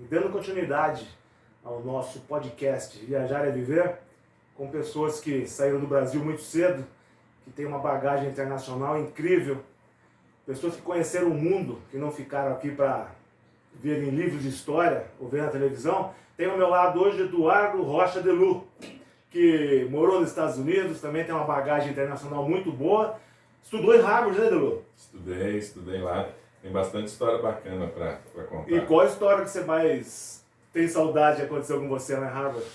dando continuidade ao nosso podcast Viajar é Viver, com pessoas que saíram do Brasil muito cedo, que têm uma bagagem internacional incrível, pessoas que conheceram o mundo, que não ficaram aqui para ver em livros de história ou ver na televisão. Tenho ao meu lado hoje Eduardo Rocha de Lu, que morou nos Estados Unidos, também tem uma bagagem internacional muito boa. Estudou em Harvard, né, Delu? Estudei lá. Tem bastante história bacana para contar. E qual a história que você mais tem saudade de acontecer com você lá em Harvard?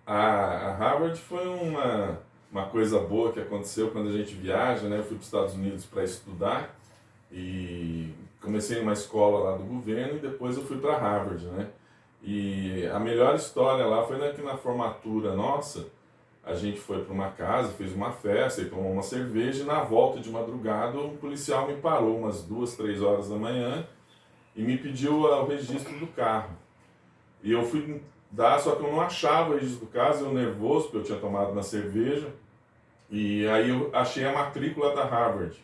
A Harvard foi uma coisa boa que aconteceu quando a gente viaja, né? Eu fui para os Estados Unidos para estudar e comecei numa escola lá do governo e depois eu fui para Harvard, né? E a melhor história lá foi que na formatura nossa, a gente foi para uma casa, fez uma festa e tomou uma cerveja e na volta de madrugada um policial me parou umas 2, 3 horas da manhã e me pediu o registro do carro. E eu fui dar, só que eu não achava o registro do carro, eu nervoso, porque eu tinha tomado na cerveja. E aí eu achei a matrícula da Harvard.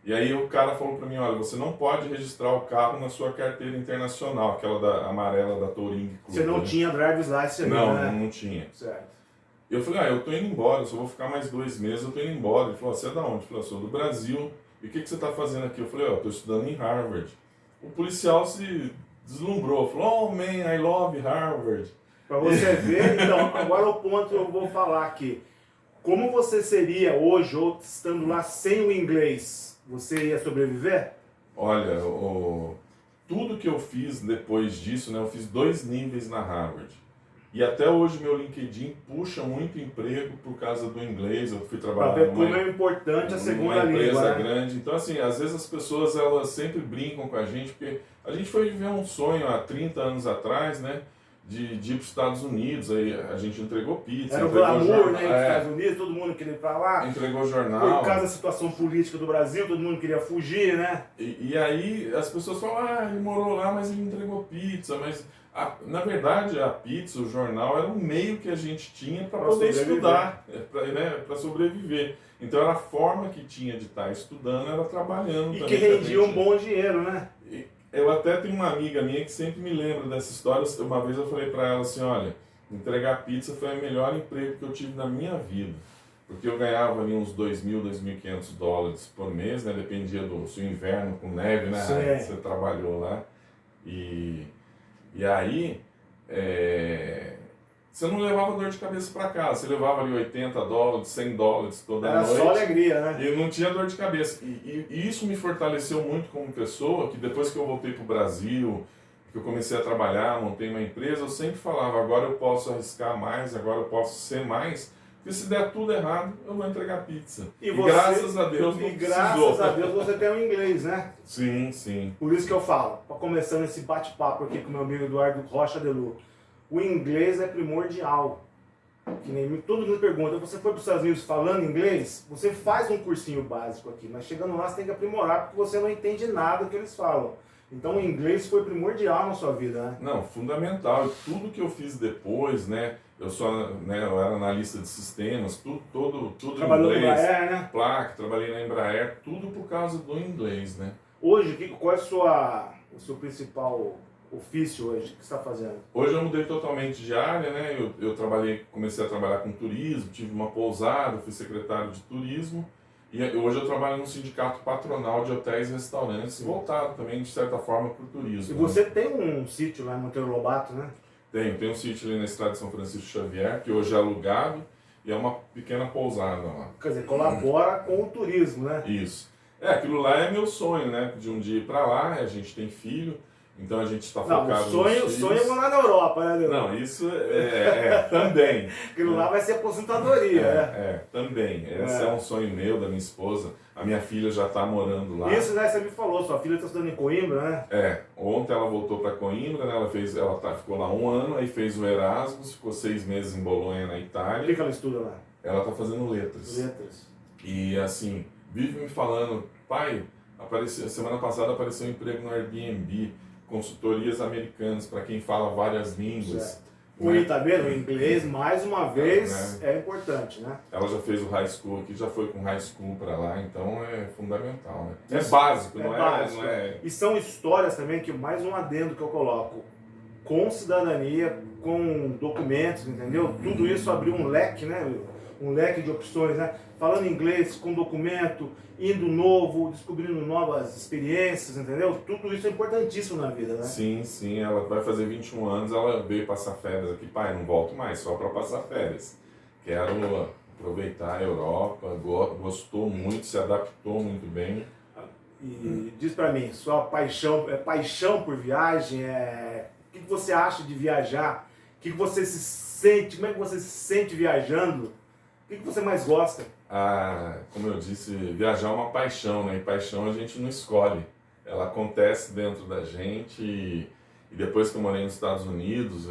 E aí o cara falou para mim, olha, você não pode registrar o carro na sua carteira internacional, aquela amarela da Touring Club. Você não tinha driver's license? Não, né? não tinha. Certo. Eu falei, eu tô indo embora, eu só vou ficar mais 2 meses, eu tô indo embora. Ele falou, você é da onde? Eu falei, eu sou do Brasil. E o que você tá fazendo aqui? Eu falei, eu tô estudando em Harvard. O policial se deslumbrou, falou, oh man, I love Harvard. Para você ver, então, agora o ponto que eu vou falar aqui. Como você seria hoje, ou estando lá sem o inglês, você ia sobreviver? Olha, tudo que eu fiz depois disso, né, eu fiz 2 níveis na Harvard. E até hoje meu LinkedIn puxa muito emprego por causa do inglês. Eu fui trabalhar para ver como é importante a segunda língua. Uma empresa né? grande. Então, assim, às vezes as pessoas elas sempre brincam com a gente, porque a gente foi viver um sonho há 30 anos atrás, né? De ir para os Estados Unidos, aí a gente entregou pizza. Era o entregou glamour, né? Nos Estados Unidos, todo mundo queria ir para lá. Entregou jornal. Por causa da situação política do Brasil, todo mundo queria fugir, né? E aí as pessoas falam, ele morou lá, mas ele entregou pizza, mas... na verdade, a pizza, o jornal, era um meio que a gente tinha para poder estudar, para sobreviver. Então era a forma que tinha de estar estudando, era trabalhando. E também, que rendia um bom dinheiro, né? Eu até tenho uma amiga minha que sempre me lembra dessa história. Uma vez eu falei para ela assim, olha, entregar pizza foi o melhor emprego que eu tive na minha vida. Porque eu ganhava ali uns 2.000, 2.500 dólares por mês, né? Dependia do seu inverno com neve, né? Sim. Você trabalhou lá. E aí, você não levava dor de cabeça para casa, você levava ali 80 dólares, 100 dólares toda noite. Era só alegria, né? E não tinha dor de cabeça. E isso me fortaleceu muito como pessoa, que depois que eu voltei para o Brasil, que eu comecei a trabalhar, montei uma empresa, eu sempre falava, agora eu posso arriscar mais, agora eu posso ser mais, porque se der tudo errado, eu vou entregar pizza. E graças a Deus não precisou. Graças a Deus você tem o inglês, né? Sim, sim. Por isso que eu falo, começando esse bate-papo aqui com meu amigo Eduardo Rocha de Lu, o inglês é primordial. Que nem todo mundo pergunta, você foi para os Estados Unidos falando inglês? Você faz um cursinho básico aqui, mas chegando lá você tem que aprimorar porque você não entende nada do que eles falam. Então o inglês foi primordial na sua vida, né? Não, fundamental. Tudo que eu fiz depois, né? Eu era analista de sistemas, tudo Trabalhou em inglês. na Embraer, né? Placa, trabalhei na Embraer, tudo por causa do inglês, né? Hoje, qual é o seu principal ofício hoje que você está fazendo? Hoje eu mudei totalmente de área, né? Eu comecei a trabalhar com turismo, tive uma pousada, fui secretário de turismo. E hoje eu trabalho num sindicato patronal de hotéis e restaurantes, voltado também, de certa forma, para o turismo. E você tem um sítio lá em Monteiro Lobato, né? Tenho um sítio ali na estrada de São Francisco Xavier, que hoje é alugado, e é uma pequena pousada lá. Quer dizer, colabora com o turismo, né? Isso. Aquilo lá é meu sonho, né? De um dia ir para lá, a gente tem filho, então a gente está focado o sonho é morar na Europa, né, Leandro? Não, isso também. Aquilo lá vai ser aposentadoria, Também. Esse é um sonho meu, da minha esposa. A minha filha já está morando lá. Isso, né? Você me falou, sua filha está estudando em Coimbra, né? Ontem ela voltou para Coimbra, né? Ficou lá 1 ano, aí fez o Erasmus, ficou 6 meses em Bolonha, na Itália. O que ela estuda lá? Ela está fazendo letras. E assim, vive me falando, pai, semana passada apareceu um emprego no Airbnb, consultorias americanas para quem fala várias línguas. Certo. Tá vendo? O inglês, mais uma vez, é importante, né? Ela já fez o high school aqui, já foi com high school para lá, então é fundamental, né? É básico, não é? E são histórias também, que mais um adendo que eu coloco. com cidadania, com documentos, entendeu? Tudo isso abriu um leque, né? Um leque de opções, né? Falando inglês, com documento, indo novo, descobrindo novas experiências, entendeu? Tudo isso é importantíssimo na vida, né? Sim, sim, ela vai fazer 21 anos, ela veio passar férias aqui. Pai, não volto mais, só para passar férias. Quero aproveitar a Europa, gostou muito, se adaptou muito bem. E diz pra mim, sua paixão, é paixão por viagem, o que você acha de viajar? O que você se sente, como é que você se sente viajando? O que você mais gosta? Ah, como eu disse, viajar é uma paixão, né? E paixão a gente não escolhe. Ela acontece dentro da gente e depois que eu morei nos Estados Unidos,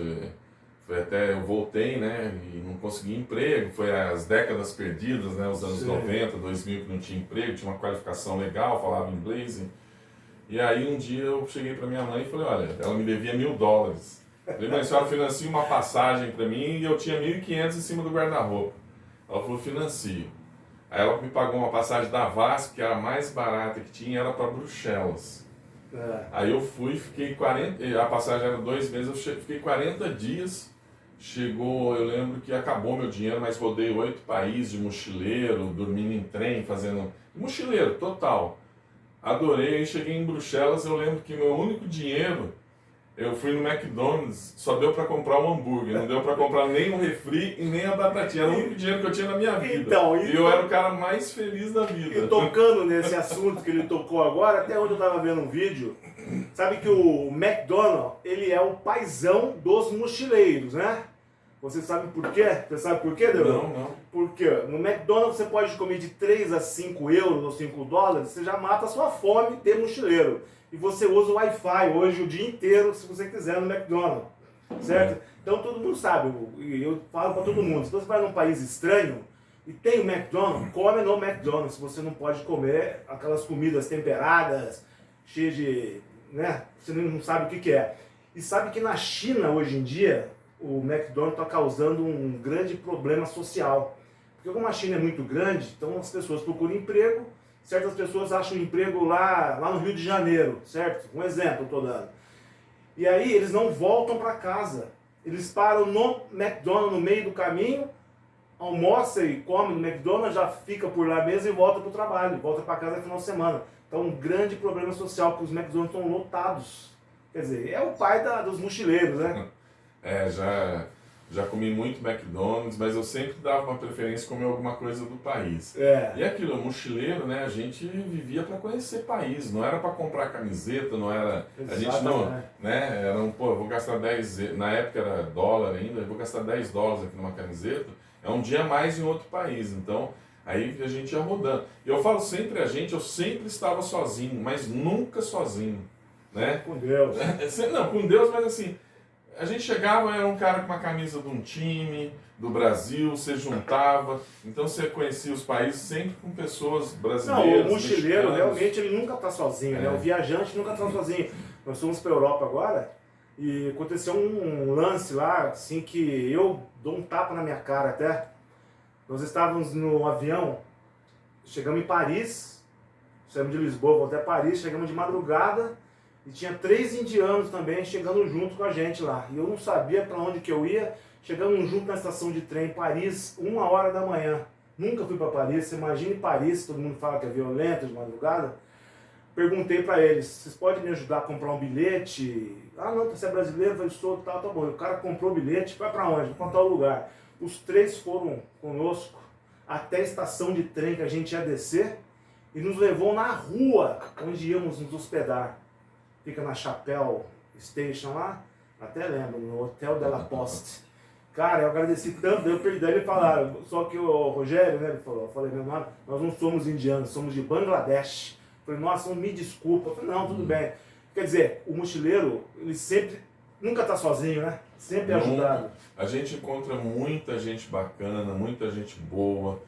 foi até eu voltei, né? E não consegui emprego, foi as décadas perdidas, né? Os anos Sim. 90, 2000 que não tinha emprego, tinha uma qualificação legal, falava inglês. E aí um dia eu cheguei para minha mãe e falei, olha, ela me devia $1.000. Falei, mãe, a senhora financia uma passagem para mim e eu tinha 1.500 em cima do guarda-roupa. Ela falou, financio. Aí ela me pagou uma passagem da VASP, que era a mais barata que tinha, era para Bruxelas. Aí eu fui, fiquei 40, a passagem era 2 meses, eu fiquei 40 dias, chegou, eu lembro que acabou meu dinheiro, mas rodei 8 países de mochileiro, dormindo em trem, fazendo mochileiro, total. Adorei, aí cheguei em Bruxelas, eu lembro que meu único dinheiro, eu fui no McDonald's, só deu para comprar um hambúrguer, não deu para comprar nem um refri e nem a batatinha, era o único dinheiro que eu tinha na minha vida. Então, e eu era o cara mais feliz da vida. E tocando nesse assunto que ele tocou agora, até onde eu estava vendo um vídeo, sabe que o McDonald's, ele é o paizão dos mochileiros, né? Você sabe por quê? Você sabe por quê, Deus? Não. Porque no McDonald's você pode comer de 3 a 5 euros ou 5 dólares, você já mata a sua fome de mochileiro. E você usa o Wi-Fi hoje o dia inteiro, se você quiser, no McDonald's, certo? Então todo mundo sabe, e eu falo para todo mundo, se você vai num país estranho e tem o McDonald's, come no McDonald's, você não pode comer aquelas comidas temperadas, cheias de, né, você não sabe o que é. E sabe que na China, hoje em dia, o McDonald's está causando um grande problema social. Porque como a China é muito grande, então as pessoas procuram emprego, certas pessoas acham emprego lá no Rio de Janeiro, certo? Um exemplo eu estou dando. E aí eles não voltam para casa. Eles param no McDonald's no meio do caminho, almoça e come no McDonald's, já fica por lá mesmo e volta para o trabalho, volta para casa no final de semana. Então um grande problema social, porque os McDonald's estão lotados. Quer dizer, é o pai dos mochileiros, né? Já comi muito McDonald's, mas eu sempre dava uma preferência comer alguma coisa do país. E aquilo, mochileiro, né? A gente vivia para conhecer país, não era para comprar camiseta, não era... A gente não, né? Era eu vou gastar 10, na época era dólar ainda, eu vou gastar $10 aqui numa camiseta, é um dia a mais em outro país, então aí a gente ia rodando. E eu falo sempre eu sempre estava sozinho, mas nunca sozinho, né? Com Deus. Não, com Deus, mas assim... A gente chegava, era um cara com uma camisa de um time, do Brasil, você juntava, então você conhecia os países sempre com pessoas brasileiras. Não, o mochileiro mexicanos. realmente ele nunca está sozinho, né? O viajante nunca está sozinho. Nós fomos para a Europa agora e aconteceu um lance lá, assim, que eu dou um tapa na minha cara até. Nós estávamos no avião, chegamos em Paris, saímos de Lisboa, vamos até Paris, chegamos de madrugada. E tinha 3 indianos também chegando junto com a gente lá. E eu não sabia para onde que eu ia. Chegamos junto na estação de trem em Paris, 1h da manhã. Nunca fui para Paris. Você imagine Paris, todo mundo fala que é violento de madrugada. Perguntei para eles, vocês podem me ajudar a comprar um bilhete? Ah não, você é brasileiro? Eu falei, sou, tá bom. O cara comprou o bilhete, vai para onde? Para tal lugar. Os 3 foram conosco até a estação de trem que a gente ia descer e nos levou na rua onde íamos nos hospedar. Fica na Chapelle Station lá, até lembro, no Hotel de la Poste. Cara, eu agradeci tanto, daí eles falaram, só que o Rogério, né, ele falou, eu falei, meu nome, nós não somos indianos, somos de Bangladesh. Eu falei, nossa, me desculpa. Eu falei, não, tudo bem. Quer dizer, o mochileiro, ele sempre, nunca está sozinho, né? Sempre é ajudado. A gente encontra muita gente bacana, muita gente boa,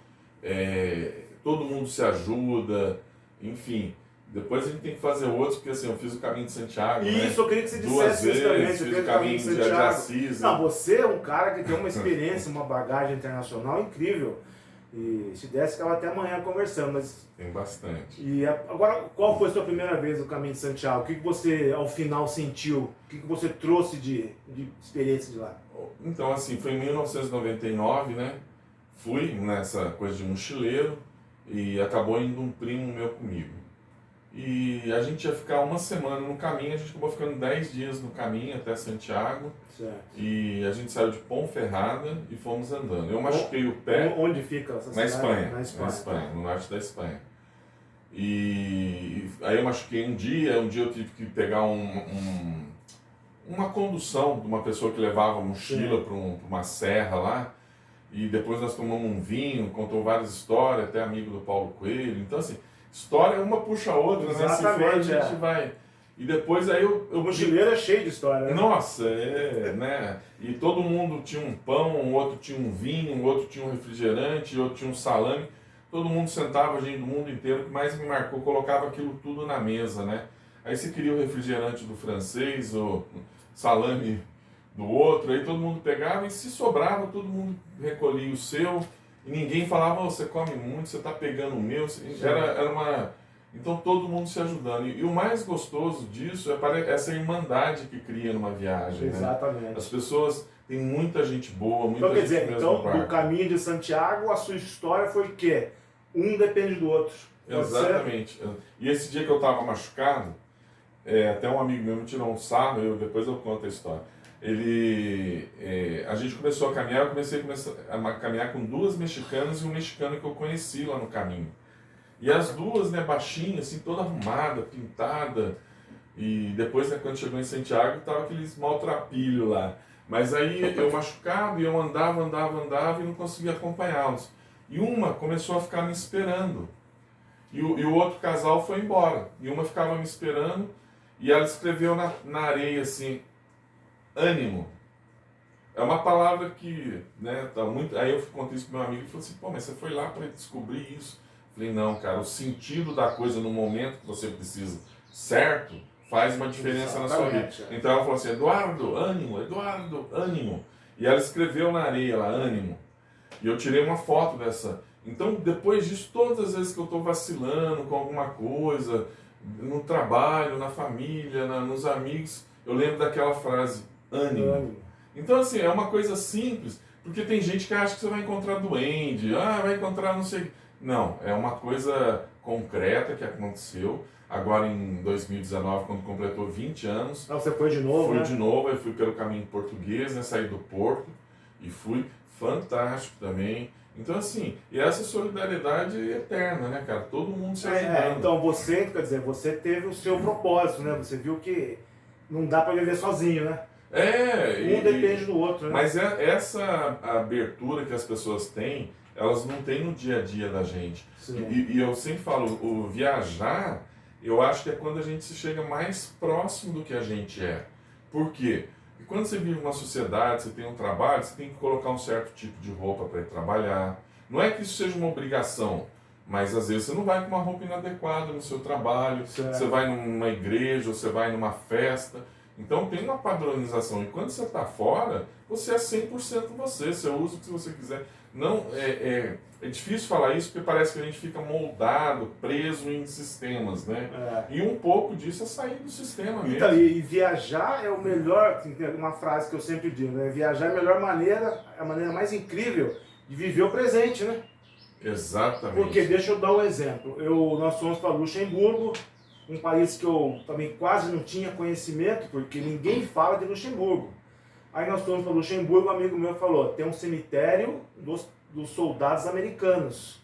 todo mundo se ajuda, enfim... Depois a gente tem que fazer outros, porque assim, eu fiz o caminho de Santiago, Isso, né? eu queria que você 2 dissesse isso também. Você fiz o caminho de Assis. Não, você é um cara que tem uma experiência, uma bagagem internacional incrível. E se desse, ficava até amanhã conversando, mas... Tem bastante. E agora, qual foi a sua primeira vez no Caminho de Santiago? O que você, ao final, sentiu? O que você trouxe de experiência de lá? Então, assim, foi em 1999, né? Fui nessa coisa de mochileiro e acabou indo um primo meu comigo. E a gente ia ficar uma semana no caminho, a gente acabou ficando 10 dias no caminho até Santiago. Certo. E a gente saiu de Ponferrada e fomos andando. Eu machuquei o pé. Onde fica essa cidade? Na Espanha, no norte da Espanha. E aí eu machuquei um dia eu tive que pegar uma condução de uma pessoa que levava mochila para uma serra lá. E depois nós tomamos um vinho, contou várias histórias, até amigo do Paulo Coelho. Então, assim, história uma puxa a outra, né? Se for, a gente vai. E depois aí o mochileiro é cheio de história, né? Nossa, né? E todo mundo tinha um pão, um outro tinha um vinho, um outro tinha um refrigerante, outro tinha um salame. Todo mundo sentava, gente do mundo inteiro. O que mais me marcou, colocava aquilo tudo na mesa, né? Aí você queria o refrigerante do francês, o salame do outro, aí todo mundo pegava e se sobrava, todo mundo recolhia o seu. E ninguém falava, oh, você come muito, você está pegando o meu. Era uma... Então todo mundo se ajudando. E o mais gostoso disso é essa irmandade que cria numa viagem. Exatamente. Né? As pessoas, tem muita gente boa, muita então, gente quer dizer, mesmo então, no Caminho de Santiago, a sua história foi que um depende do outro. Exatamente. E esse dia que eu estava machucado, até um amigo meu me tirou um sarro, depois eu conto a história. A gente começou a caminhar, eu comecei a caminhar com 2 mexicanas e um mexicano que eu conheci lá no caminho. E as duas, né, baixinhas, assim, toda arrumada, pintada. E depois, né, quando chegou em Santiago, tava aqueles maltrapilhos lá. Mas aí eu machucado e eu andava e não conseguia acompanhá-los. E uma começou a ficar me esperando. E o outro casal foi embora. E uma ficava me esperando e ela escreveu na areia assim, ânimo. É uma palavra que, né, tá muito... Aí eu contei isso pro meu amigo e falou assim, pô, mas você foi lá para descobrir isso? Falei, não, cara, o sentido da coisa no momento que você precisa certo faz uma diferença na sua vida. Então ela falou assim, Eduardo, ânimo. E ela escreveu na areia lá, ânimo. E eu tirei uma foto dessa. Então, depois disso, todas as vezes que eu estou vacilando com alguma coisa, no trabalho, na família, nos amigos, eu lembro daquela frase, ânimo. Então, assim, é uma coisa simples, porque tem gente que acha que você vai encontrar duende, vai encontrar não sei... Não, é uma coisa concreta que aconteceu. Agora em 2019, quando completou 20 anos... Você foi de novo, Fui de novo, eu fui pelo caminho português, né, saí do Porto e fui, fantástico também. Então assim, e essa solidariedade eterna, né, cara? Todo mundo se ajudando. Então você, quer dizer, você teve o seu propósito, né? Você viu que não dá para viver sozinho, né? Um depende do outro, né? Mas essa abertura que as pessoas têm, elas não têm no dia a dia da gente. E eu sempre falo, o viajar, eu acho que é quando a gente se chega mais próximo do que a gente é. Por quê? Porque quando você vive uma sociedade, você tem um trabalho, você tem que colocar um certo tipo de roupa para ir trabalhar. Não é que isso seja uma obrigação, mas às vezes você não vai com uma roupa inadequada no seu trabalho, você vai numa igreja, você vai numa festa. Então tem uma padronização. E quando você está fora, você é 100% você usa o que você quiser. Não, é difícil falar isso porque parece que a gente fica moldado, preso em sistemas, né? E um pouco disso é sair do sistema mesmo. Então, e viajar é o melhor, uma frase que eu sempre digo, né? Viajar é a melhor maneira, a maneira mais incrível de viver o presente, né? Exatamente. Porque, deixa eu dar um exemplo, nós fomos para Luxemburgo, um país que eu também quase não tinha conhecimento, porque ninguém fala de Luxemburgo. Aí nós fomos para Luxemburgo, um amigo meu falou, tem um cemitério dos soldados americanos.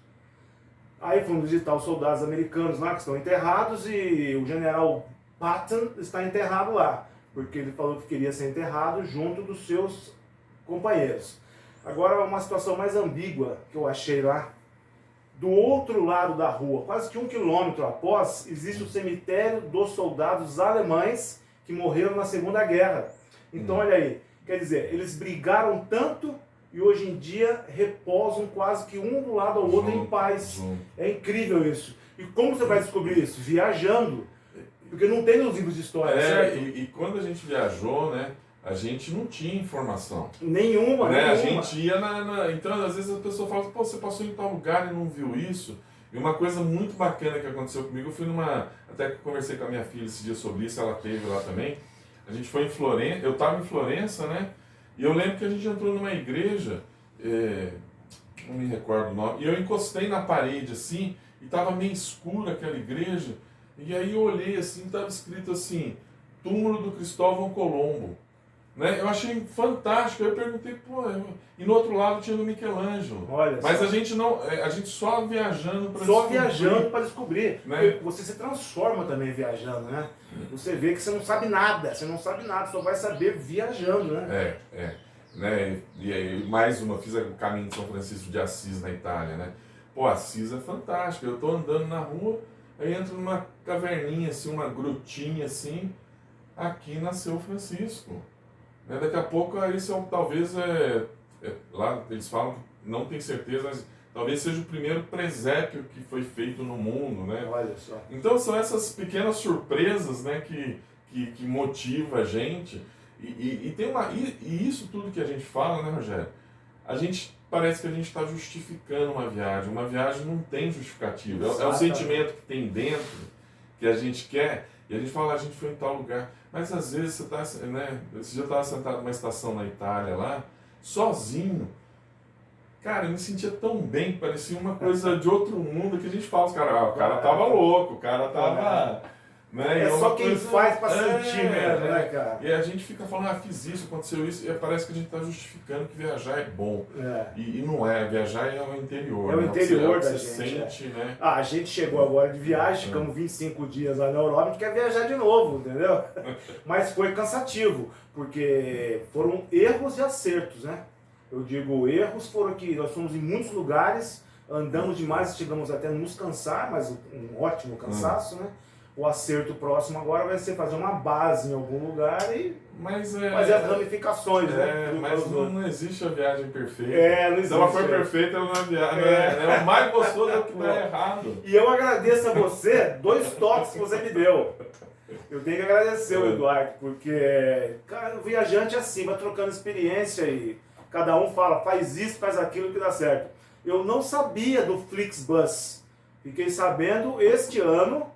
Aí fomos visitar os soldados americanos lá, que estão enterrados, e o general Patton está enterrado lá, porque ele falou que queria ser enterrado junto dos seus companheiros. Agora, uma situação mais ambígua que eu achei lá, do outro lado da rua, quase que 1 quilômetro após, existe o cemitério dos soldados alemães que morreram na Segunda Guerra. Então, olha aí, quer dizer, eles brigaram tanto e hoje em dia reposam quase que um do lado ao outro em paz. É incrível isso. E como você vai descobrir isso? Viajando. Porque não tem nos livros de história, certo? E quando a gente viajou, né, a gente não tinha informação. Nenhuma, né? nenhuma. A gente ia Então, às vezes a pessoa fala, pô, você passou em tal lugar e não viu isso? E uma coisa muito bacana que aconteceu comigo, eu fui até que eu conversei com a minha filha esse dia sobre isso, ela teve lá também. A gente foi em Florença, eu estava em Florença, né? E eu lembro que a gente entrou numa igreja, não me recordo o nome, e eu encostei na parede assim, e estava meio escura aquela igreja, e aí eu olhei assim, estava escrito assim, túmulo do Cristóvão Colombo. Né? Eu achei fantástico, eu perguntei, pô, e no outro lado tinha do Michelangelo. Olha mas só. a gente só viajando para descobrir. Só viajando para descobrir. Né? Você se transforma também viajando, né? Você vê que você não sabe nada, só vai saber viajando, né? Né? E aí, mais uma, fiz o caminho de São Francisco de Assis na Itália, né? Pô, Assis é fantástico, eu tô andando na rua, aí entro numa caverninha assim, uma grutinha assim, aqui nasceu Francisco. Daqui a pouco isso talvez lá eles falam que não tem certeza, mas talvez seja o primeiro presépio que foi feito no mundo, né? Olha só. Então são essas pequenas surpresas, né, que motiva a gente e isso tudo que a gente fala, né, Rogério? Parece que a gente está justificando uma viagem não tem justificativa, é o sentimento que tem dentro que a gente quer. E a gente fala, a gente foi em tal lugar. Mas às vezes você está, né? Esse dia eu estava sentado numa estação na Itália lá, sozinho. Cara, eu me sentia tão bem, parecia uma coisa de outro mundo, que a gente fala, o cara tava louco, o cara tava... Né? É só quem faz pra sentir mesmo, né, cara? E a gente fica falando, fiz isso, aconteceu isso, e parece que a gente está justificando que viajar é bom. E não é, viajar é o interior. É o interior da gente. Sente, né? A gente chegou agora de viagem, ficamos 25 dias lá na Europa, a gente quer viajar de novo, entendeu? Mas foi cansativo, porque foram erros e acertos, né? Eu digo, erros foram que nós fomos em muitos lugares, andamos demais, chegamos até a nos cansar, mas um ótimo cansaço, né? O acerto próximo agora vai ser fazer uma base em algum lugar e fazer as ramificações, né? Mas não existe a viagem perfeita. Não existe. Se ela for perfeita, ela não é viagem. O mais gostoso é o que está errado. E eu agradeço a você 2 toques que você me deu. Eu tenho que agradecer o Eduardo, porque, cara, o viajante é assim, vai trocando experiência e cada um fala, faz isso, faz aquilo que dá certo. Eu não sabia do Flixbus. Fiquei sabendo este ano,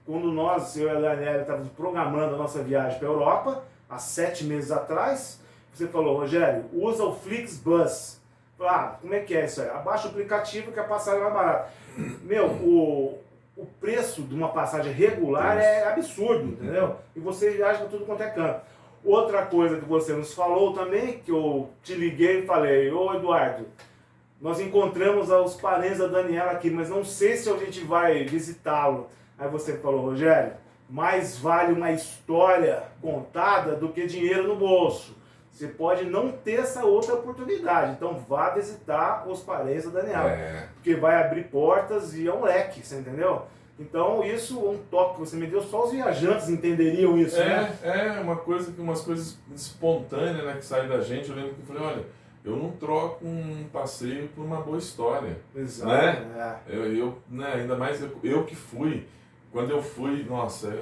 quando eu e a Daniela estávamos programando a nossa viagem para a Europa, há 7 meses atrás, você falou, Rogério, usa o Flixbus. Como é que é isso aí? Abaixa o aplicativo que a passagem é mais barata. Meu, o preço de uma passagem regular é absurdo, entendeu? E você viaja para tudo quanto é canto. Outra coisa que você nos falou também, que eu te liguei e falei, ô Eduardo, nós encontramos os parentes da Daniela aqui, mas não sei se a gente vai visitá-lo. Aí você falou, Rogério, mais vale uma história contada do que dinheiro no bolso. Você pode não ter essa outra oportunidade, então vá visitar os parentes da Daniela, porque vai abrir portas e é um leque, você entendeu? Então isso, um toque que você me deu, só os viajantes entenderiam isso, né? Umas coisas espontâneas, né, que saem da gente. Eu lembro que eu falei, olha, eu não troco um passeio por uma boa história. Exato. Né? Ainda mais eu que fui. Quando eu fui, nossa,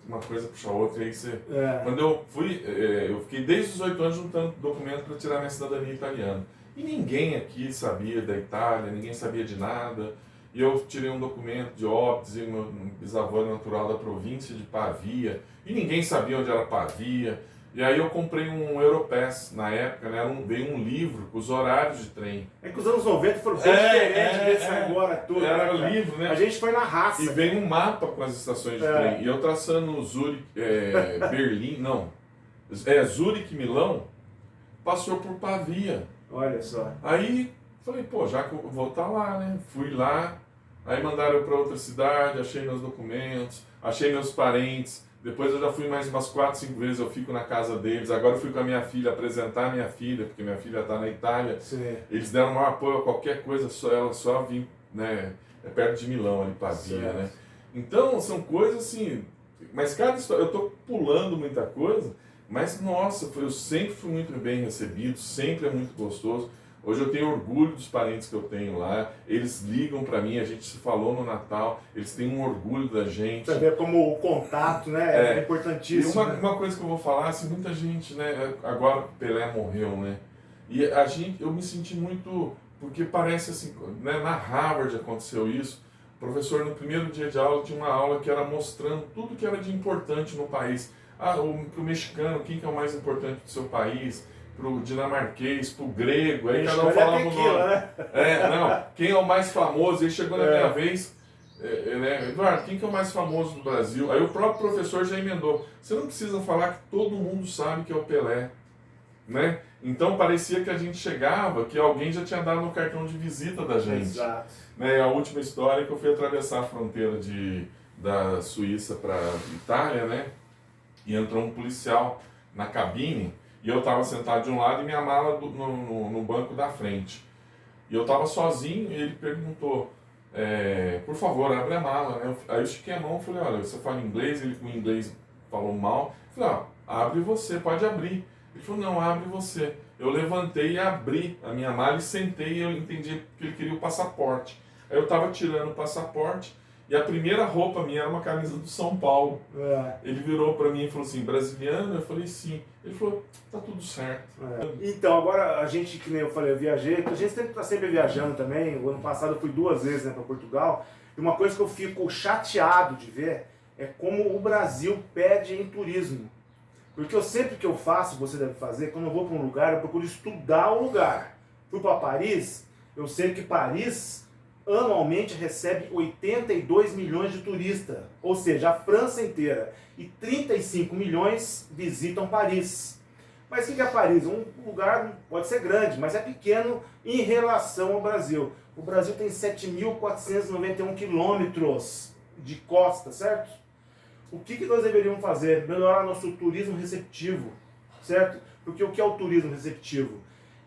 uma coisa puxa a outra, aí você... Quando eu fui, eu fiquei desde os 8 anos juntando documento para tirar minha cidadania italiana. E ninguém aqui sabia da Itália, ninguém sabia de nada. E eu tirei um documento de óbitos, e meu bisavô é natural da província de Pavia, e ninguém sabia onde era Pavia. E aí eu comprei um Europass na época, né? Veio um livro com os horários de trem. É que os anos 90 foram bem diferentes desse agora tudo. Era né, livro, né? A gente foi na raça. E vem um mapa com as estações de trem. E eu traçando Zurique, Berlim, não. Zurique, Milão, passou por Pavia. Olha só. Aí falei, pô, já que eu vou estar lá, né? Fui lá, aí mandaram eu para outra cidade, achei meus documentos, achei meus parentes. Depois eu já fui mais umas 4, 5 vezes, eu fico na casa deles. Agora eu fui com a minha filha apresentar a minha filha, porque minha filha está na Itália. Sim. Eles deram maior apoio a qualquer coisa, ela só vir, né? É perto de Milão, ali, Pavia, né? Então, são coisas assim... Mas cada história, eu estou pulando muita coisa, mas nossa, eu sempre fui muito bem recebido, sempre é muito gostoso. Hoje eu tenho orgulho dos parentes que eu tenho lá, eles ligam para mim, a gente se falou no Natal, eles têm um orgulho da gente. Você vê como o contato, né, é importantíssimo. E uma coisa que eu vou falar, assim, muita gente, né, agora que o Pelé morreu, né, e eu me senti muito, porque parece assim, né, na Harvard aconteceu isso, o professor no primeiro dia de aula tinha uma aula que era mostrando tudo que era de importante no país. Pro mexicano, quem que é o mais importante do seu país? Pro dinamarquês, pro grego, aí cada um falava o nome. Né? Não, quem é o mais famoso? Aí chegou na minha vez, né, Eduardo, quem que é o mais famoso do Brasil? Aí o próprio professor já emendou. Você não precisa falar que todo mundo sabe que é o Pelé, né? Então parecia que a gente chegava, que alguém já tinha dado no cartão de visita da gente. Exato. Né, a última história é que eu fui atravessar a fronteira da Suíça para Itália, né? E entrou um policial na cabine. E eu estava sentado de um lado e minha mala no banco da frente. E eu estava sozinho e ele perguntou, por favor, abre a mala, né? Aí eu estiquei a mão e falei, olha, você fala inglês? Ele com inglês falou mal. Eu falei, abre você, pode abrir. Ele falou, não, abre você. Eu levantei e abri a minha mala e sentei e eu entendi que ele queria o passaporte. Aí eu estava tirando o passaporte e a primeira roupa minha era uma camisa do São Paulo. Ele virou para mim e falou assim, brasiliano? Eu falei, sim. Ele falou, tá tudo certo. Então, agora a gente, que nem eu falei, eu viajei, a gente está sempre viajando também. O ano passado eu fui 2 vezes, né, para Portugal. E uma coisa que eu fico chateado de ver é como o Brasil perde em turismo. Porque eu sempre que eu faço, você deve fazer, quando eu vou para um lugar, eu procuro estudar o lugar. Fui para Paris, eu sei que Paris anualmente recebe 82 milhões de turistas, ou seja, a França inteira, e 35 milhões visitam Paris. Mas o que é Paris? Um lugar pode ser grande, mas é pequeno em relação ao Brasil. O Brasil tem 7.491 quilômetros de costa, certo? O que nós deveríamos fazer? Melhorar nosso turismo receptivo, certo? Porque o que é o turismo receptivo?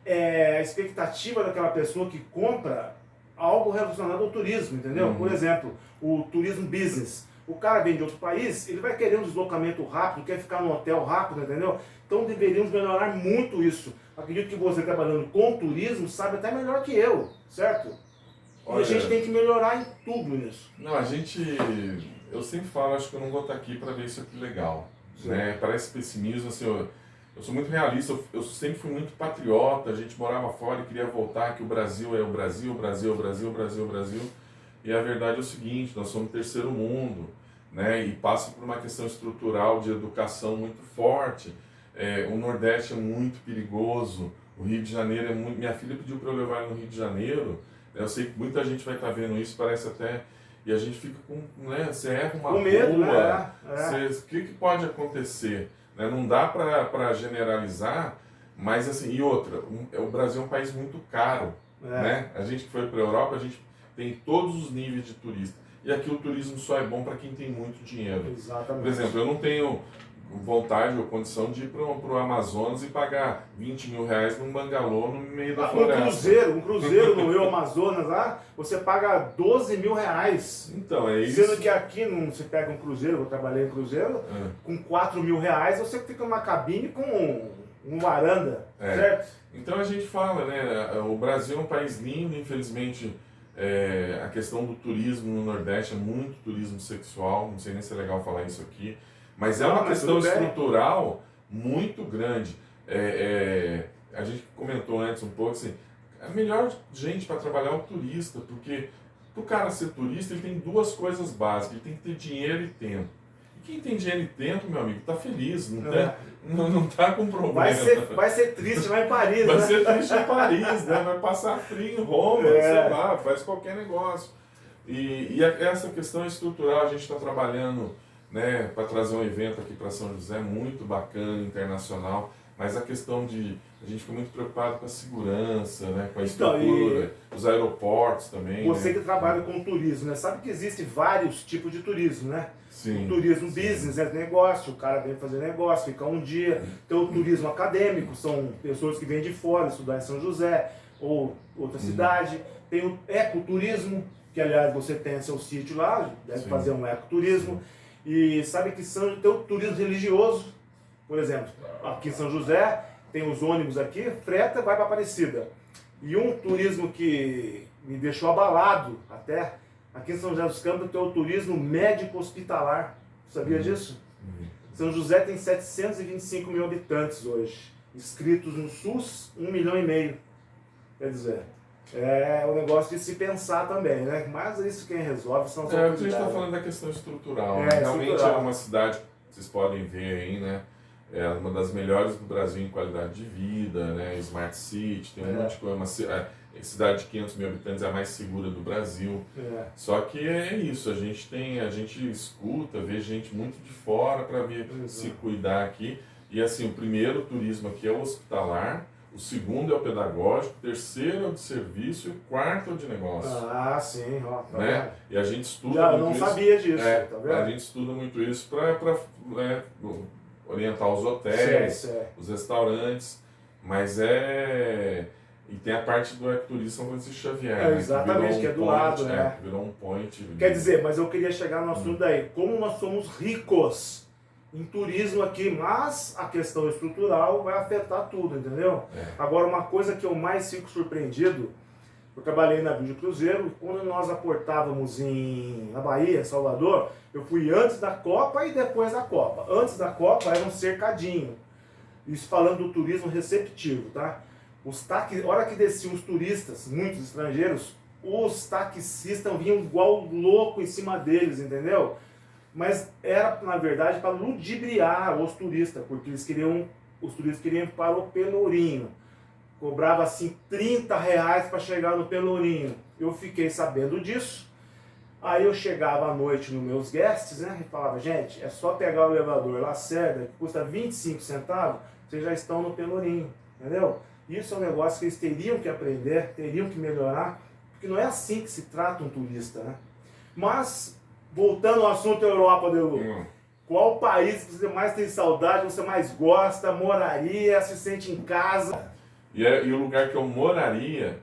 É a expectativa daquela pessoa que compra algo relacionado ao turismo, entendeu? Por exemplo, o turismo business. O cara vem de outro país, ele vai querer um deslocamento rápido, quer ficar no hotel rápido, entendeu? Então deveríamos melhorar muito isso. Acredito que você trabalhando com turismo sabe até melhor que eu, certo? Olha, e a gente tem que melhorar em tudo nisso. Não, eu sempre falo, acho que eu não vou estar aqui para ver isso aqui legal, né? Parece pessimismo, assim, eu sou muito realista, eu sempre fui muito patriota, a gente morava fora e queria voltar, que o Brasil é o Brasil, o Brasil, o Brasil, o Brasil, o Brasil. E a verdade é o seguinte, nós somos terceiro mundo, né? E passa por uma questão estrutural de educação muito forte. O Nordeste é muito perigoso, o Rio de Janeiro é muito... Minha filha pediu para eu levar no Rio de Janeiro, eu sei que muita gente vai estar vendo isso, parece até... E a gente fica com, né? Você erra uma rua, medo, né? O que pode acontecer? Né? Não dá para generalizar, mas assim, e outra, o Brasil é um país muito caro, né? A gente que foi para a Europa, a gente tem todos os níveis de turista. E aqui o turismo só é bom para quem tem muito dinheiro. Exatamente. Por exemplo, eu não tenho vontade ou condição de ir para o Amazonas e pagar 20 mil reais num bangalô no meio da floresta. Um cruzeiro no Rio Amazonas lá, você paga 12 mil reais. Então, é isso. Sendo que aqui não se pega um cruzeiro, eu trabalhei em cruzeiro, com 4 mil reais você fica numa cabine com um varanda, certo? Então a gente fala, né, o Brasil é um país lindo, infelizmente a questão do turismo no Nordeste é muito turismo sexual, não sei nem se é legal falar isso aqui, mas é uma questão estrutural muito grande. A gente comentou antes um pouco assim, a melhor gente para trabalhar é o turista, porque para o cara ser turista ele tem 2 coisas básicas, ele tem que ter dinheiro e tempo. E quem tem dinheiro e tempo, meu amigo, está feliz, não tá com problema. Vai ser triste lá em Paris, vai ser triste em Paris, né? Vai passar frio em Roma, sei lá, faz qualquer negócio. E essa questão estrutural, a gente está trabalhando, né, para trazer um evento aqui para São José muito bacana, internacional, mas a questão a gente fica muito preocupado com a segurança, né, com a estrutura, os aeroportos também. Você que trabalha com turismo, né, sabe que existem vários tipos de turismo, né? Sim, o turismo business é negócio, o cara vem fazer negócio, fica um dia. Tem o turismo acadêmico, são pessoas que vêm de fora estudar em São José ou outra cidade. Tem o ecoturismo, que aliás você tem seu sítio lá, deve fazer um ecoturismo. E sabe que tem o turismo religioso, por exemplo, aqui em São José, tem os ônibus aqui, freta, vai para Aparecida. E um turismo que me deixou abalado até, aqui em São José dos Campos tem o turismo médico-hospitalar. Sabia disso? São José tem 725 mil habitantes hoje. Inscritos no SUS, 1,5 milhão. Quer dizer, é um negócio de se pensar também, né? Mas isso quem resolve são as autoridades. A gente está falando da questão estrutural. É, Né? Realmente estrutural. é uma cidade, vocês podem ver aí, né? É uma das melhores do Brasil em qualidade de vida, né? Smart City, tem um monte de coisa. A cidade de 500 mil habitantes é a mais segura do Brasil. Só que é isso, a gente escuta, vê gente muito de fora para vir se cuidar aqui. E assim, o primeiro turismo aqui é o hospitalar, o segundo é o pedagógico, o terceiro é o de serviço e o quarto é o de negócio. Ah, sim, ó, tá né? vendo? E a gente estuda Já muito não isso. sabia disso, tá vendo? A gente estuda muito isso para orientar os hotéis, os restaurantes, mas e tem a parte do ecoturismo São Francisco Xavier, né? Exatamente, que é do lado, né? Que virou um point. Quer dizer, mas eu queria chegar no assunto daí. Como nós somos ricos em turismo aqui, mas a questão estrutural vai afetar tudo, entendeu? Agora, uma coisa que eu mais fico surpreendido, eu trabalhei na Navio de Cruzeiro, e quando nós aportávamos na Bahia, Salvador, eu fui antes da Copa e depois da Copa. Antes da Copa era um cercadinho. Isso falando do turismo receptivo, tá? A hora que desciam os turistas, muitos estrangeiros, os taxistas vinham igual louco em cima deles, entendeu? Mas era, na verdade, para ludibriar os turistas, porque os turistas queriam ir para o Pelourinho. Cobrava assim R$30 para chegar no Pelourinho. Eu fiquei sabendo disso. Aí eu chegava à noite nos meus guests, né? E falava, gente, é só pegar o elevador Lacerda, que custa 25 centavos, vocês já estão no Pelourinho, entendeu? Isso é um negócio que eles teriam que aprender, teriam que melhorar, porque não é assim que se trata um turista, né? Mas, voltando ao assunto Europa, Delu, qual país que você mais tem saudade, você mais gosta, moraria, se sente em casa? E o lugar que eu moraria,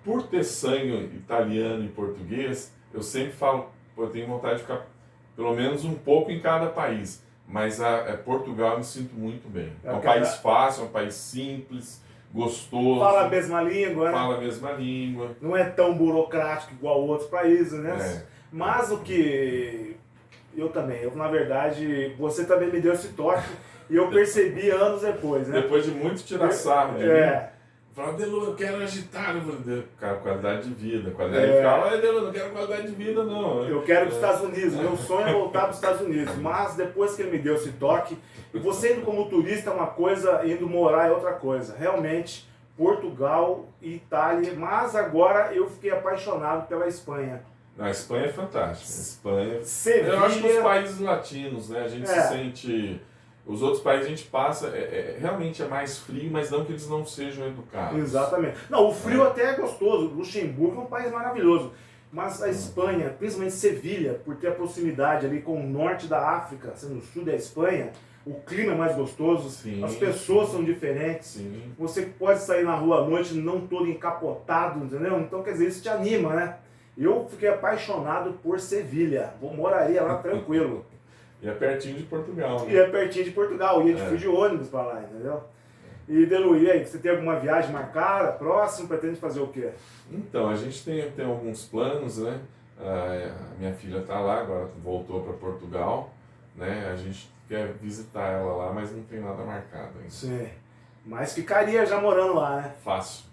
por ter sangue italiano e português, eu sempre falo, eu tenho vontade de ficar pelo menos um pouco em cada país. Mas Portugal eu me sinto muito bem. É um país fácil, é um país simples, gostoso. Fala a mesma língua, né? Fala a mesma língua. Não é tão burocrático igual outros países, né? Mas o que eu também, na verdade, você também me deu esse toque e eu percebi anos depois, né? Depois de muito tirar sarro de mim. Falava, Delu, eu quero agitar. Eu falei, cara, qualidade de vida. Ele ficava, Delu, não quero qualidade de vida, não. Eu quero ir para os Estados Unidos. Meu sonho é voltar para os Estados Unidos. Mas depois que ele me deu esse toque, você indo como turista é uma coisa, indo morar é outra coisa. Realmente, Portugal e Itália. Mas agora eu fiquei apaixonado pela Espanha. A Espanha é fantástica. Espanha. Sevilha... Eu acho que os países latinos, né? A gente se sente... Os outros países a gente passa, realmente é mais frio, mas não que eles não sejam educados. Exatamente. Não, o frio até é gostoso. Luxemburgo é um país maravilhoso. Mas a Espanha, principalmente Sevilha, por ter a proximidade ali com o norte da África, sendo o sul da Espanha, o clima é mais gostoso, as pessoas são diferentes, você pode sair na rua à noite não todo encapotado, entendeu? Então, quer dizer, isso te anima, né? Eu fiquei apaixonado por Sevilha. Moraria lá tranquilo. E é pertinho de Portugal, né? E é pertinho de Portugal, fui de ônibus pra lá, entendeu? E Delu, e aí, você tem alguma viagem marcada, próximo, pretende fazer o quê? Então, a gente tem alguns planos, né? A minha filha tá lá, agora voltou para Portugal, né? A gente quer visitar ela lá, mas não tem nada marcado ainda. Sim, mas ficaria já morando lá, né? Fácil.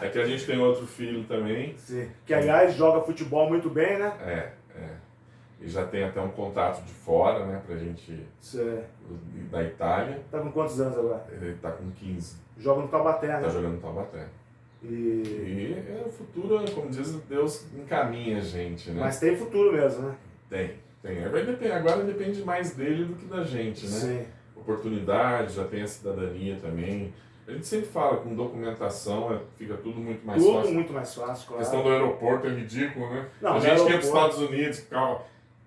É que a gente tem outro filho também. Sim, que aliás joga futebol muito bem, né? E já tem até um contato de fora, né, pra gente, da Itália. Tá com quantos anos agora? Ele tá com 15. Joga no Taubaté, né? Tá jogando no Taubaté. E o futuro, como diz, Deus encaminha a gente, né? Mas tem futuro mesmo, né? Tem. Agora depende mais dele do que da gente, né? Sim. Oportunidade, já tem a cidadania também. A gente sempre fala com documentação, fica tudo muito mais fácil. Tudo muito mais fácil, claro. A questão do aeroporto é ridículo, né? Não, a gente ia para os Estados Unidos, ficava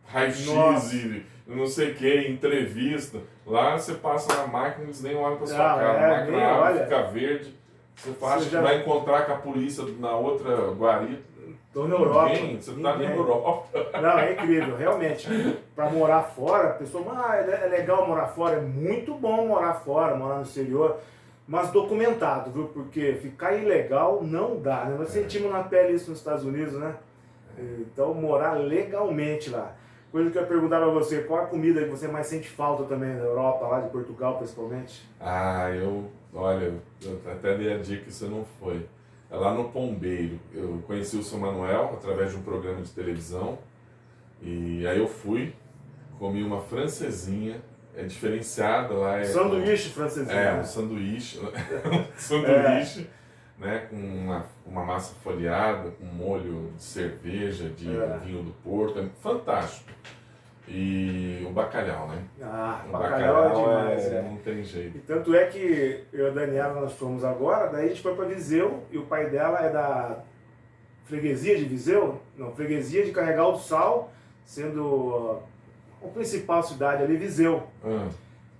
raio-x e não sei o que, entrevista. Lá você passa na máquina, eles nem olham para sua cara. A máquina abre, fica verde. Você acha que vai encontrar com a polícia na outra guarita. Estou na Europa. Você está na Europa. Não, é incrível, realmente. Para morar fora, a pessoa, é legal morar fora, é muito bom morar fora, morar no exterior. mas documentado, viu? Porque ficar ilegal não dá, né? Nós sentimos na pele isso nos Estados Unidos, né? Então, morar legalmente lá. Coisa que eu ia perguntar pra você, qual a comida que você mais sente falta também na Europa, lá de Portugal principalmente? Olha, eu até dei a dica que você não foi. É lá no Pombeiro. Eu conheci o São Manuel através de um programa de televisão. E aí eu fui, comi uma francesinha, é diferenciada lá. Sanduíche francesinho. Um sanduíche, sanduíche, né, com uma massa folhada, com molho de cerveja, de vinho do Porto, é fantástico. E o bacalhau, né? O bacalhau é demais, não tem jeito. E tanto é que eu e a Daniela nós fomos agora, daí a gente foi para Viseu e o pai dela é da freguesia de Viseu, não, freguesia de Carregal do Sal, sendo a principal cidade ali, Viseu.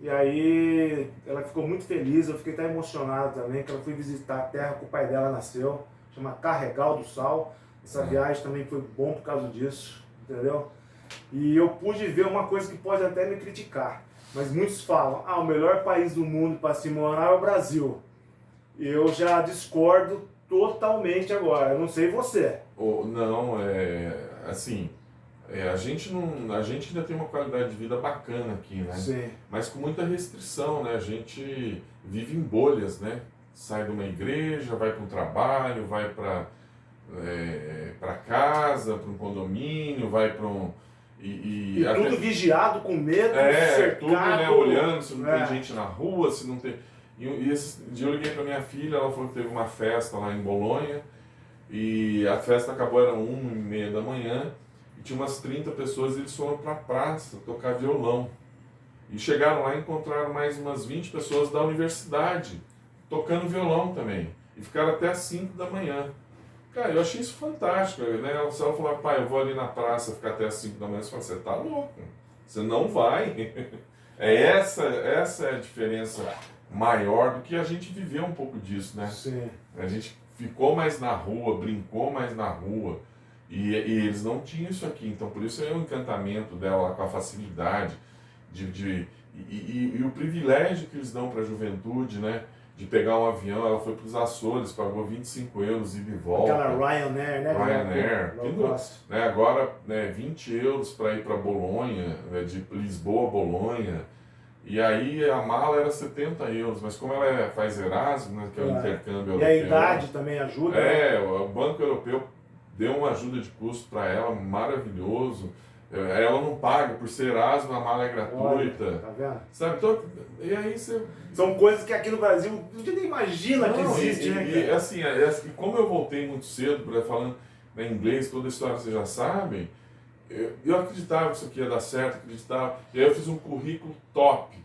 E aí ela ficou muito feliz, eu fiquei até emocionado também, que ela foi visitar a terra que o pai dela nasceu, chama Carregal do Sal. Essa viagem também foi bom por causa disso, entendeu? E eu pude ver uma coisa que pode até me criticar, mas muitos falam, o melhor país do mundo para se morar é o Brasil. Eu já discordo totalmente agora, eu não sei você. A gente ainda tem uma qualidade de vida bacana aqui, né? Sim. Mas com muita restrição, né? A gente vive em bolhas, né? Sai de uma igreja, vai para um trabalho, vai para casa, para um condomínio, vai para um... E tudo vigiado, com medo, cercado. Tudo, né? Olhando se não tem gente na rua, se não tem... E esse dia eu liguei para minha filha, ela falou que teve uma festa lá em Bolonha, e a festa acabou, era 1h30 da manhã, e tinha umas 30 pessoas e eles foram para a praça tocar violão. E chegaram lá e encontraram mais umas 20 pessoas da universidade, tocando violão também. E ficaram até às 5 da manhã. Cara, eu achei isso fantástico, né? Ela falou, pai, eu vou ali na praça ficar até às 5 da manhã. Você fala, você tá louco, você não vai. Essa é a diferença maior do que a gente viveu um pouco disso, né? Sim. A gente ficou mais na rua, brincou mais na rua, e eles não tinham isso aqui. Então, por isso é o encantamento dela com a facilidade e o privilégio que eles dão para a juventude, né? De pegar um avião. Ela foi para os Açores, pagou 25 euros ida e volta. Aquela Ryanair, né? Ryanair. Né, agora, né, 20 euros para ir para Bolonha, né, de Lisboa a Bolonha. E aí a mala era 70 euros, mas como ela faz Erasmus, né, que é o intercâmbio europeu. E a idade também ajuda. O Banco Europeu deu uma ajuda de custo para ela, maravilhoso. Ela não paga, por ser Erasmus, a mala é gratuita. Olha, tá vendo? Sabe? Então, e aí você... São coisas que aqui no Brasil a gente nem imagina que existe, né? E assim, como eu voltei muito cedo, falando em inglês, toda a história vocês já sabem, eu acreditava que isso aqui ia dar certo, acreditava. E aí eu fiz um currículo top.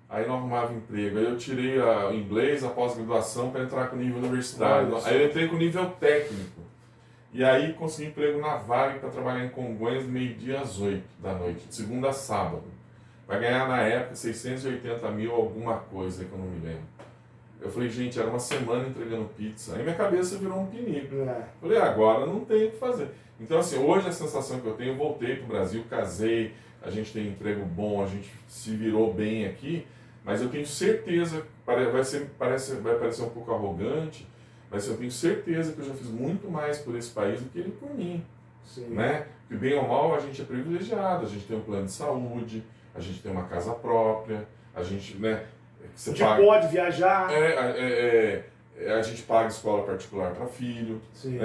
Aí não arrumava emprego. Aí eu tirei o inglês, a pós-graduação para entrar com o nível universitário. Aí eu entrei com o nível técnico. E aí consegui emprego na Vale para trabalhar em Congonhas, meio-dia às 8 da noite, de segunda a sábado. Vai ganhar na época 680 mil, alguma coisa que eu não me lembro. Eu falei, gente, era uma semana entregando pizza. Aí minha cabeça virou um pinico. Falei, agora não tem o que fazer. Então, assim, hoje a sensação que eu tenho, eu voltei para o Brasil, casei, a gente tem emprego bom, a gente se virou bem aqui, mas eu tenho certeza, vai parecer um pouco arrogante, mas eu tenho certeza que eu já fiz muito mais por esse país do que ele por mim. Sim. Né? Que bem ou mal a gente é privilegiado, a gente tem um plano de saúde, a gente tem uma casa própria, a gente, né, a gente pode viajar. A gente paga escola particular para filho. Sim.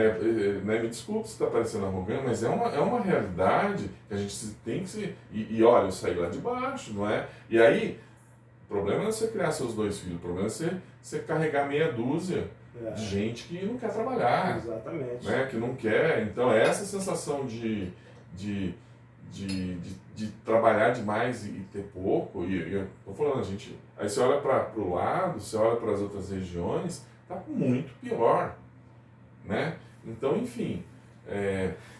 Me desculpe se está parecendo arrogante, mas é uma realidade que a gente tem que se... E olha, eu saí lá de baixo, não é? E aí, o problema não é você criar seus 2 filhos, o problema é você carregar meia dúzia de gente que não quer trabalhar. Exatamente. Né? Que não quer. Então, essa sensação de trabalhar demais e ter pouco, e eu tô falando, aí você olha para o lado, você olha para as outras regiões, tá muito pior, né? Então, enfim...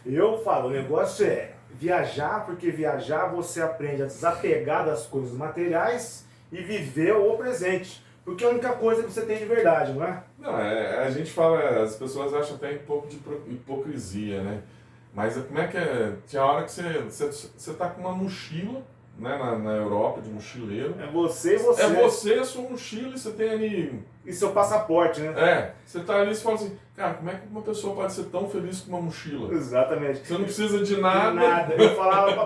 Eu falo, o negócio é viajar, porque viajar você aprende a desapegar das coisas materiais e viver o presente, porque é a única coisa que você tem de verdade, não é? Não, a gente fala, as pessoas acham até um pouco de hipocrisia, né? Mas como é que é? Tinha hora que você tá com uma mochila, né, na Europa de mochileiro. É você e você. É você, a sua mochila, e você tem ali... E seu passaporte, né? Você tá ali e fala assim, cara, como é que uma pessoa pode ser tão feliz com uma mochila? Exatamente. Você não precisa de nada. De nada.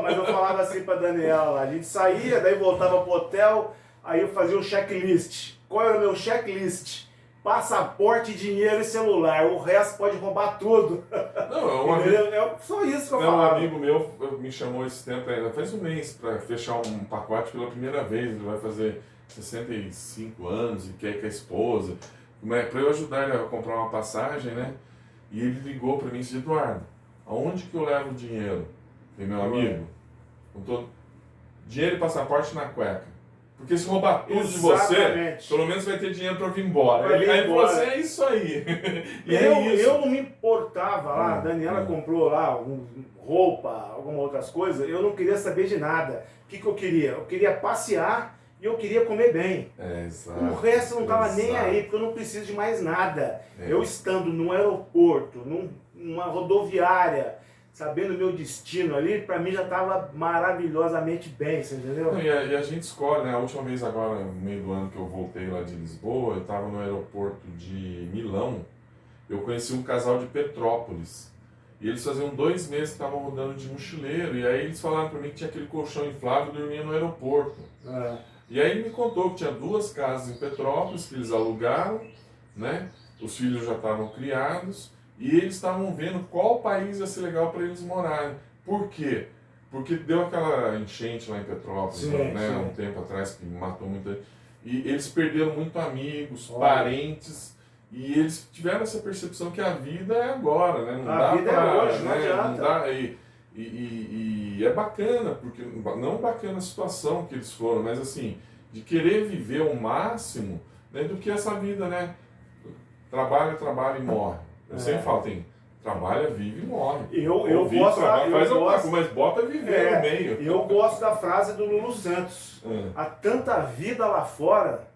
Mas eu falava assim pra Daniela, a gente saía, daí voltava pro hotel, aí eu fazia um checklist. Qual era o meu checklist? Passaporte, dinheiro e celular. O resto pode roubar tudo. Não, é só isso que eu falava. Um amigo meu me chamou esse tempo, faz um mês, para fechar um pacote pela primeira vez. Ele vai fazer 65 anos e quer ir com a esposa. Para eu ajudar ele a comprar uma passagem, né? E ele ligou para mim e disse, Eduardo, aonde que eu levo o dinheiro? Eu falei, meu amigo, dinheiro e passaporte na cueca. Porque se roubar tudo de você, pelo menos vai ter dinheiro para vir embora. Aí você é isso aí. Eu não me importava lá, a Daniela comprou lá roupa, algumas outras coisas, eu não queria saber de nada. O que eu queria? Eu queria passear e eu queria comer bem. Exato, o resto eu não estava nem aí, porque eu não preciso de mais nada. Eu estando num aeroporto, numa rodoviária, sabendo o meu destino ali, para mim já estava maravilhosamente bem, você entendeu? E a gente escolhe, né? A última vez agora, no meio do ano que eu voltei lá de Lisboa, eu estava no aeroporto de Milão, eu conheci um casal de Petrópolis. E eles faziam 2 meses que estavam rodando de mochileiro, e aí eles falaram para mim que tinha aquele colchão inflável e dormia no aeroporto. E aí ele me contou que tinha 2 casas em Petrópolis que eles alugaram, né? Os filhos já estavam criados, e eles estavam vendo qual país ia ser legal para eles morarem. Por quê? Porque deu aquela enchente lá em Petrópolis, né, um tempo atrás, que matou muita... E eles perderam muito amigos, parentes, e eles tiveram essa percepção que a vida é agora, né? A vida é hoje, não adianta. Não dá, e é bacana, porque não bacana a situação que eles foram, mas assim, de querer viver o máximo, né, do que essa vida, né? Trabalha, trabalha e morre. Eu sempre falo, trabalha, vive e morre. Eu gosto, mas bota viver no meio. Eu gosto da frase do Lulu Santos. Há tanta vida lá fora,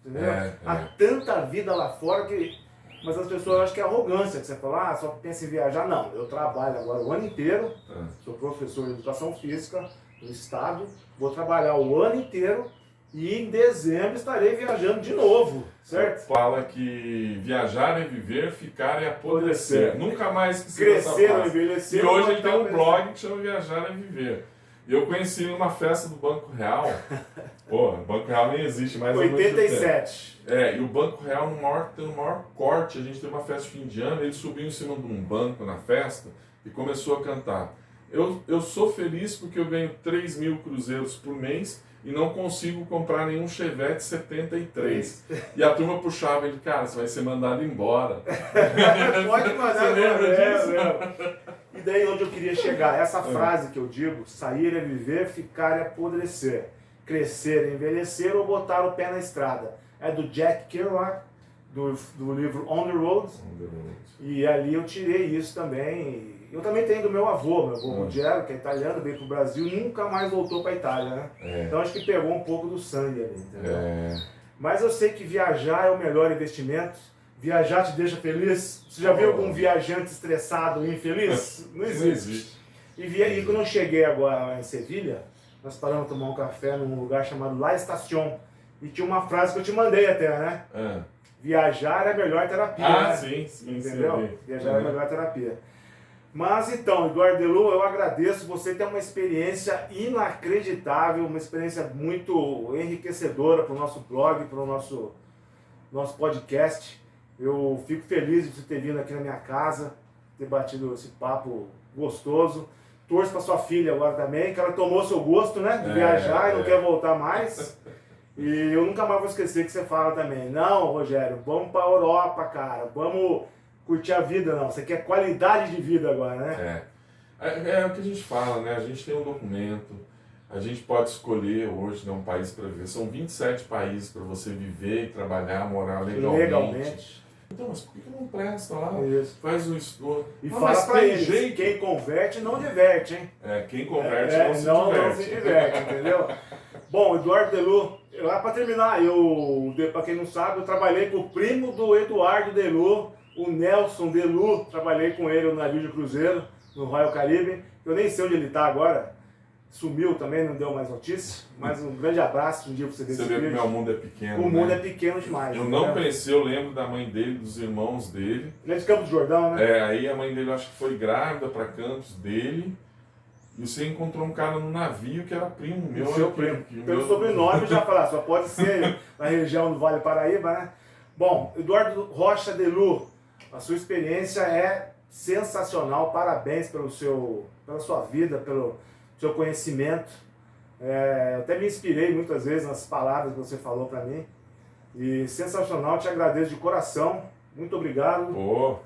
entendeu? Há tanta vida lá fora que... Mas as pessoas acham que é arrogância, que você fala, só pensa em viajar. Não, eu trabalho agora o ano inteiro, sou professor de educação física no estado, vou trabalhar o ano inteiro e em dezembro estarei viajando de novo, certo? Fala que viajar é viver, ficar é apodrecer. Nunca mais crescer ou envelhecer. E hoje ele tem um blog que chama Viajar é Viver. E eu conheci ele numa festa do Banco Real. Pô, o Banco Real nem existe mais. 87. E o Banco Real tem o maior corte. A gente teve uma festa de fim de ano, ele subiu em cima de um banco na festa e começou a cantar. Eu sou feliz porque eu ganho 3 mil cruzeiros por mês e não consigo comprar nenhum Chevette 73. E a turma puxava ele, cara, você vai ser mandado embora. Pode mandar. Você lembra disso? E daí onde eu queria chegar, essa frase que eu digo, sair é viver, ficar é apodrecer, crescer é envelhecer ou botar o pé na estrada. É do Jack Kerouac, do livro On the Road. E ali eu tirei isso também. Eu também tenho do meu avô Rogério, que é italiano, veio pro Brasil e nunca mais voltou pra Itália, né? Então acho que pegou um pouco do sangue ali, entendeu? Mas eu sei que viajar é o melhor investimento. Viajar te deixa feliz? Você já viu algum viajante estressado e infeliz? Não existe. E quando eu cheguei agora lá em Sevilha, nós paramos para tomar um café num lugar chamado La Estación. E tinha uma frase que eu te mandei até, né? Viajar é a melhor terapia. Né? Sim, entendeu? Sim. Viajar é a melhor terapia. Mas então, Eduardo Delu, eu agradeço. Você tem uma experiência inacreditável, uma experiência muito enriquecedora para o nosso blog, para o nosso podcast. Eu fico feliz de você ter vindo aqui na minha casa, ter batido esse papo gostoso. Torço para sua filha agora também, que ela tomou seu gosto, né, de viajar e não quer voltar mais. E eu nunca mais vou esquecer que você fala também. Não, Rogério, vamos para a Europa, cara. Vamos curtir a vida, não. Você quer qualidade de vida agora, né? É o que a gente fala, né? A gente tem um documento, a gente pode escolher hoje, né, um país para viver. São 27 países para você viver e trabalhar, morar legalmente. Então, mas por que não presta lá? Faz um estudo. E fala pra eles, quem converte não diverte, hein? Quem converte não se diverte, entendeu? Bom, Eduardo Delu, para terminar, para quem não sabe, eu trabalhei com o primo do Eduardo Delu, o Nelson Delu, trabalhei com ele no navio de cruzeiro, no Royal Caribbean. Eu nem sei onde ele está agora, sumiu também, não deu mais notícia, mas um grande abraço um dia pra você ver Você esse vê que vídeo. meu mundo é pequeno, O mundo né? é pequeno demais. Eu né? não conheci, eu lembro da mãe dele, dos irmãos dele. Ele é de Campos do Jordão, né? Aí a mãe dele, eu acho que foi grávida para Campos dele. E você encontrou um cara no navio que era primo meu. Seu primo. Pelo sobrenome já falar, só pode ser na região do Vale Paraíba, né? Bom, Eduardo Rocha Delu, a sua experiência é sensacional, parabéns pela sua vida, pelo seu conhecimento. Eu até me inspirei muitas vezes nas palavras que você falou para mim. E sensacional, te agradeço de coração. Muito obrigado. Pô,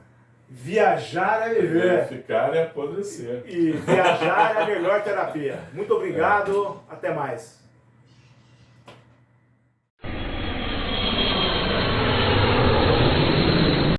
Viajar é viver. ficar e apodrecer. E viajar é a melhor terapia. Muito obrigado, até mais.